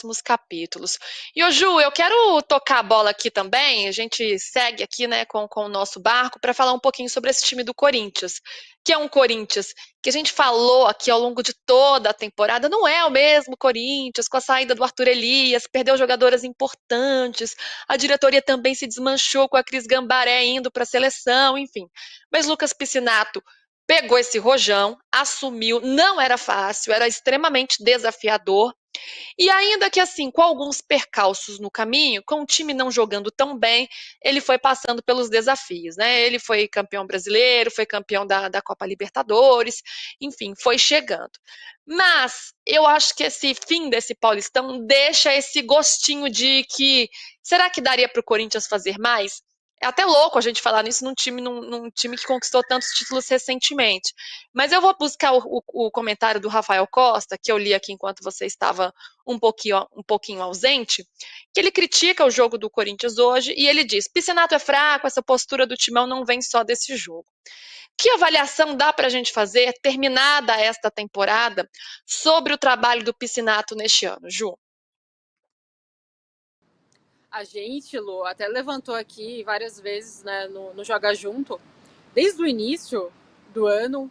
próximos capítulos. E, ô Ju, eu quero tocar a bola aqui também, a gente segue aqui, né, com o nosso barco, para falar um pouquinho sobre esse time do Corinthians, que é um Corinthians que a gente falou aqui ao longo de toda a temporada, não é o mesmo Corinthians, com a saída do Arthur Elias, perdeu jogadoras importantes, a diretoria também se desmanchou com a Cris Gambaré indo para a seleção, enfim. Mas Lucas Piscinato pegou esse rojão, assumiu, não era fácil, era extremamente desafiador, e ainda que assim, com alguns percalços no caminho, com o time não jogando tão bem, ele foi passando pelos desafios, né? Ele foi campeão brasileiro, foi campeão da Copa Libertadores, enfim, foi chegando. Mas eu acho que esse fim desse Paulistão deixa esse gostinho de que será que daria para o Corinthians fazer mais? É até louco a gente falar nisso num time que conquistou tantos títulos recentemente. Mas eu vou buscar o comentário do Rafael Costa, que eu li aqui enquanto você estava um pouquinho ausente, que ele critica o jogo do Corinthians hoje e ele diz: Piscinato é fraco, essa postura do Timão não vem só desse jogo. Que avaliação dá para a gente fazer, terminada esta temporada, sobre o trabalho do Piscinato neste ano, Ju? A gente, Lu, até levantou aqui várias vezes, né, no Joga Junto, desde o início do ano,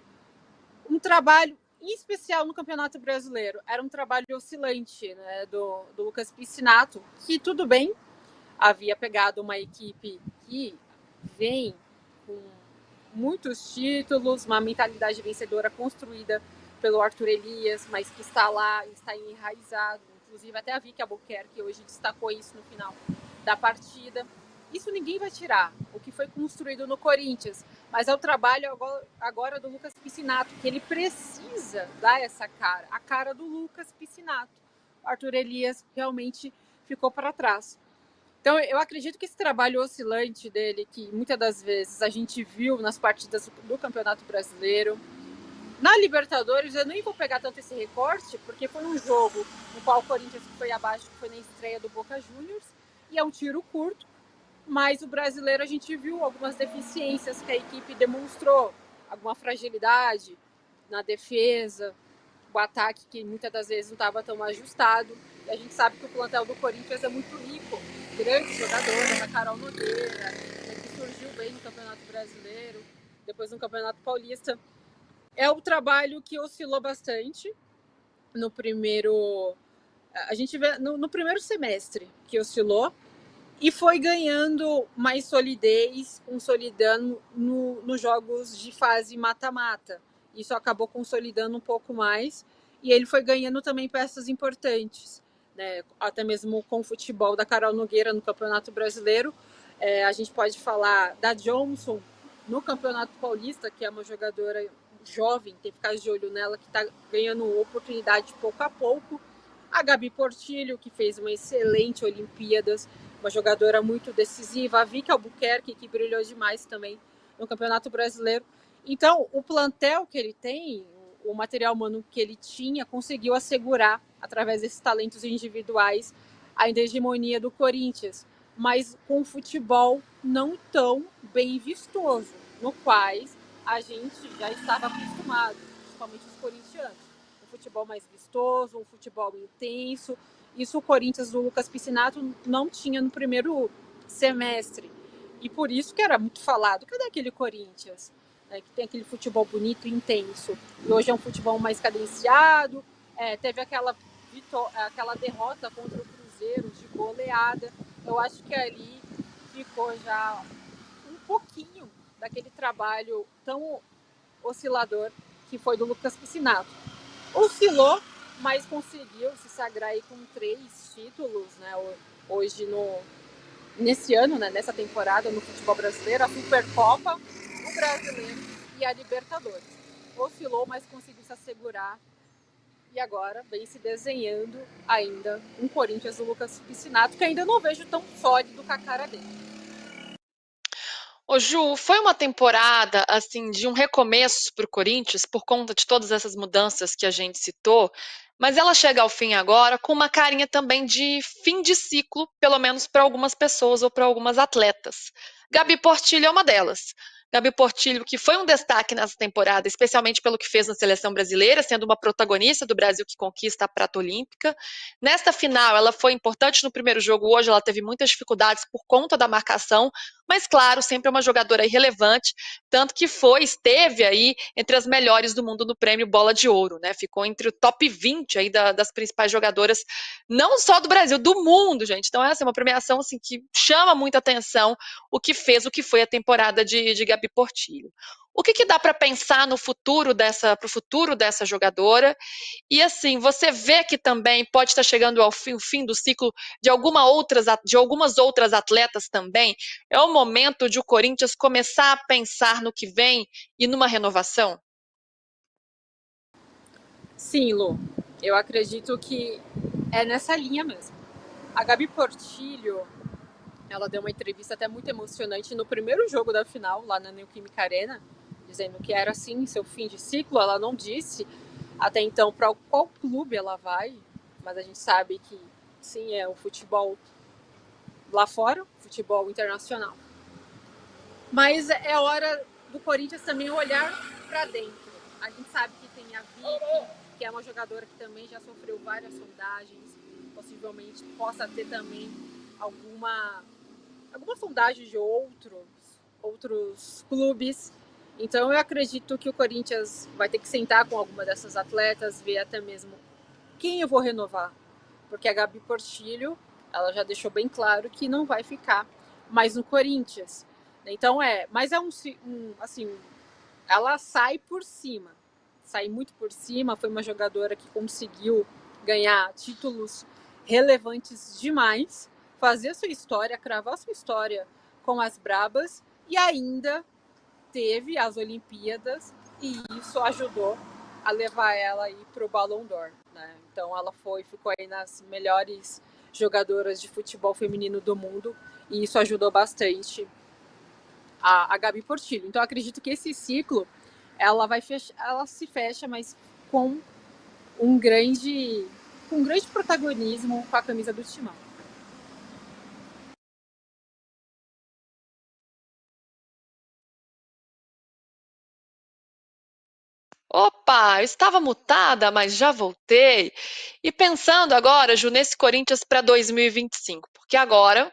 um trabalho em especial no Campeonato Brasileiro. Era um trabalho oscilante, né, do Lucas Piscinato, que tudo bem, havia pegado uma equipe que vem com muitos títulos, uma mentalidade vencedora construída pelo Arthur Elias, mas que está lá, está enraizado. Inclusive, até a Vicky Albuquerque hoje destacou isso no final da partida. Isso ninguém vai tirar, o que foi construído no Corinthians. Mas é o trabalho agora do Lucas Piscinato, que ele precisa dar essa cara, a cara do Lucas Piscinato. O Arthur Elias realmente ficou para trás. Então, eu acredito que esse trabalho oscilante dele, que muitas das vezes a gente viu nas partidas do Campeonato Brasileiro, na Libertadores, eu nem vou pegar tanto esse recorte, porque foi um jogo no qual o Corinthians foi abaixo, que foi na estreia do Boca Juniors, e é um tiro curto, mas o brasileiro a gente viu algumas deficiências que a equipe demonstrou, alguma fragilidade na defesa, o ataque que muitas das vezes não estava tão ajustado. E a gente sabe que o plantel do Corinthians é muito rico, grandes jogadores, a Carol Nogueira, que surgiu bem no Campeonato Brasileiro, depois no Campeonato Paulista. É o trabalho que oscilou bastante no primeiro. A gente vê no primeiro semestre que oscilou e foi ganhando mais solidez, consolidando nos jogos de fase mata-mata. Isso acabou consolidando um pouco mais e ele foi ganhando também peças importantes, né? Até mesmo com o futebol da Carol Nogueira no Campeonato Brasileiro. A gente pode falar da Johnson no Campeonato Paulista, que é uma jogadora jovem, tem que ficar de olho nela, que está ganhando oportunidade pouco a pouco. A Gabi Portillo, que fez uma excelente Olimpíadas, uma jogadora muito decisiva. A Vicky Albuquerque, que brilhou demais também no Campeonato Brasileiro. Então, o plantel que ele tem, o material humano que ele tinha, conseguiu assegurar, através desses talentos individuais, a hegemonia do Corinthians, mas com um futebol não tão bem vistoso, no quais a gente já estava acostumado, principalmente os corintianos. Um futebol mais vistoso, um futebol intenso. Isso o Corinthians do Lucas Piscinato não tinha no primeiro semestre. E por isso que era muito falado. Cadê aquele Corinthians? Que tem aquele futebol bonito e intenso. E hoje é um futebol mais cadenciado. Teve aquela derrota contra o Cruzeiro de goleada. Eu acho que ali ficou já um pouquinho daquele trabalho tão oscilador que foi do Lucas Piscinato. Oscilou, mas conseguiu se sagrar aí com 3 títulos, né? Hoje nesse ano, né? Nessa temporada no futebol brasileiro, a Supercopa, o Brasileiro e a Libertadores. Oscilou, mas conseguiu se assegurar e agora vem se desenhando ainda um Corinthians do Lucas Piscinato, que ainda não vejo tão sólido com a cara dele. Ô Ju, foi uma temporada assim de um recomeço para o Corinthians por conta de todas essas mudanças que a gente citou, mas ela chega ao fim agora com uma carinha também de fim de ciclo, pelo menos para algumas pessoas ou para algumas atletas. Gabi Portilho é uma delas. Gabi Portillo, que foi um destaque nessa temporada, especialmente pelo que fez na seleção brasileira, sendo uma protagonista do Brasil que conquista a prata olímpica. Nesta final, ela foi importante no primeiro jogo, hoje ela teve muitas dificuldades por conta da marcação, mas claro, sempre é uma jogadora irrelevante, tanto que esteve aí entre as melhores do mundo no prêmio Bola de Ouro, né? Ficou entre o top 20 aí das principais jogadoras, não só do Brasil, do mundo, gente. Então essa é uma premiação assim que chama muita atenção o que foi a temporada de Gabi Portillo. O que dá para pensar no futuro pro futuro dessa jogadora? E assim, você vê que também pode estar chegando ao fim do ciclo de algumas outras atletas também. É o momento de o Corinthians começar a pensar no que vem e numa renovação? Sim, Lu, eu acredito que é nessa linha mesmo. A Gabi Portillo, ela deu uma entrevista até muito emocionante no primeiro jogo da final, lá na Neoquímica Arena, dizendo que era assim seu fim de ciclo. Ela não disse até então para qual clube ela vai, mas a gente sabe que sim, é o futebol lá fora, futebol internacional. Mas é hora do Corinthians também olhar para dentro. A gente sabe que tem a Vicky, que é uma jogadora que também já sofreu várias sondagens, possivelmente possa ter também alguma sondagem de outros clubes. Então eu acredito que o Corinthians vai ter que sentar com alguma dessas atletas, ver até mesmo quem eu vou renovar. Porque a Gabi Portillo, ela já deixou bem claro que não vai ficar mais no Corinthians. Então mas é assim, ela sai muito por cima, foi uma jogadora que conseguiu ganhar títulos relevantes demais, fazer sua história, cravar sua história com as Brabas, e ainda teve as Olimpíadas, e isso ajudou a levar ela aí para o Ballon d'Or, né? Então ela ficou aí nas melhores jogadoras de futebol feminino do mundo, e isso ajudou bastante a Gabi Portillo. Então eu acredito que esse ciclo ela se fecha, mas com um grande protagonismo com a camisa do Timão. Opa, eu estava mutada, mas já voltei. E pensando agora, Ju, nesse Corinthians para 2025, porque agora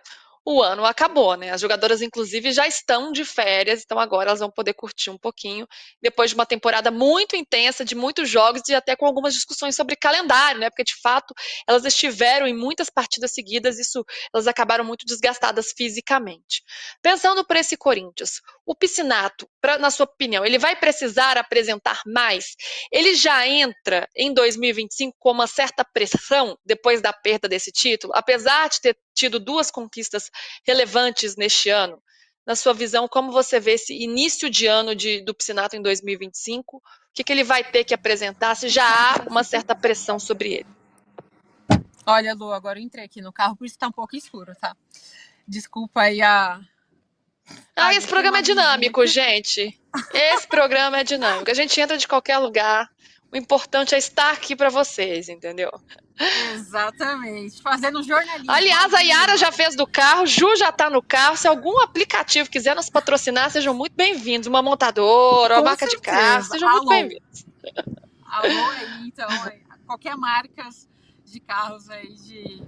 o ano acabou, né? As jogadoras, inclusive, já estão de férias, então agora elas vão poder curtir um pouquinho, depois de uma temporada muito intensa, de muitos jogos e até com algumas discussões sobre calendário, né? Porque, de fato, elas estiveram em muitas partidas seguidas, elas acabaram muito desgastadas fisicamente. Pensando para esse Corinthians, o Piscinato, na sua opinião, ele vai precisar apresentar mais? Ele já entra em 2025 com uma certa pressão depois da perda desse título, apesar de ter tido duas conquistas relevantes neste ano? Na sua visão, como você vê esse início de ano do Piscinato em 2025? O que ele vai ter que apresentar, se já há uma certa pressão sobre ele? Olha, Lu, agora eu entrei aqui no carro, por isso tá um pouco escuro, tá? Desculpa aí Esse tem programa uma é luzinha dinâmico, aqui. gente. Esse programa é dinâmico. A gente entra de qualquer lugar. O importante é estar aqui para vocês, entendeu? Exatamente. Fazendo jornalismo ao Aliás, a Yara vivo. já fez do carro, Ju já está no carro. Se algum aplicativo quiser nos patrocinar, sejam muito bem-vindos. Uma montadora, uma Com marca de carro, certeza. sejam muito Alô. bem-vindos. Alô aí, então, qualquer marcas de carros aí de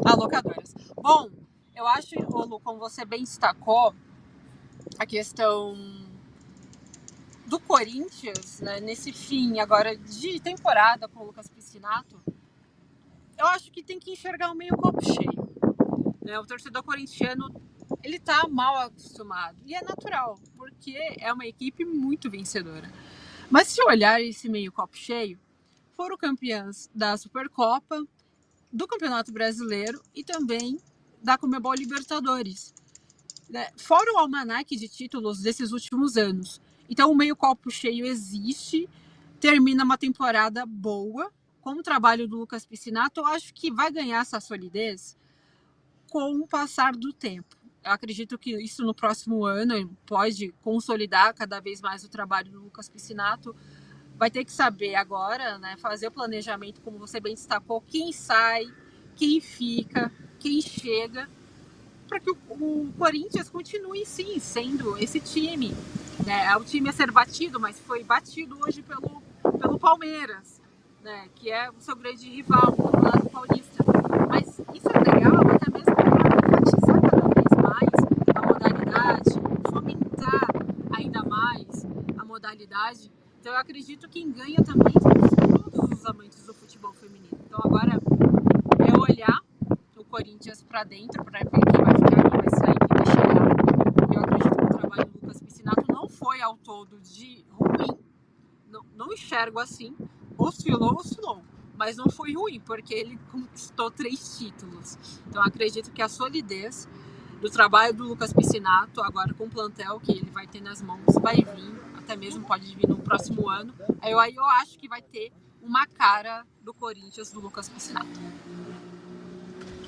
alocadoras. Bom, eu acho, Lu, como você bem destacou, a questão do Corinthians, né, nesse fim agora de temporada com o Lucas Piscinato, eu acho que tem que enxergar o meio copo cheio. Né? O torcedor corintiano, ele tá mal acostumado. E é natural, porque é uma equipe muito vencedora. Mas se olhar esse meio copo cheio, foram campeãs da Supercopa, do Campeonato Brasileiro e também da Conmebol Libertadores. Fora o almanaque de títulos desses últimos anos. Então o meio copo cheio existe, termina uma temporada boa, com o trabalho do Lucas Piscinato, eu acho que vai ganhar essa solidez com o passar do tempo. Eu acredito que isso no próximo ano pode consolidar cada vez mais o trabalho do Lucas Piscinato. Vai ter que saber agora, né, fazer o planejamento, como você bem destacou, quem sai, quem fica, quem chega, para que o Corinthians continue sim sendo esse time né? É o time a ser batido, mas foi batido hoje pelo Palmeiras, né? Que é o seu grande rival no Campeonato Paulista. Mas isso é legal até mesmo para enfatizar cada vez mais a modalidade, fomentar ainda mais a modalidade. Então eu acredito que quem ganha também são todos os amantes do futebol feminino. Então agora é olhar o Corinthians para dentro, para ver quem vai ficar, quem vai sair, quem vai chegar. Eu acredito que o trabalho do Lucas Piscinato não foi ao todo de ruim, não enxergo assim, oscilou, mas não foi ruim, porque ele conquistou 3 títulos. Então acredito que a solidez do trabalho do Lucas Piscinato, agora com o plantel que ele vai ter nas mãos, vai vir, até mesmo pode vir no próximo ano. Aí eu acho que vai ter uma cara do Corinthians do Lucas Piscinato.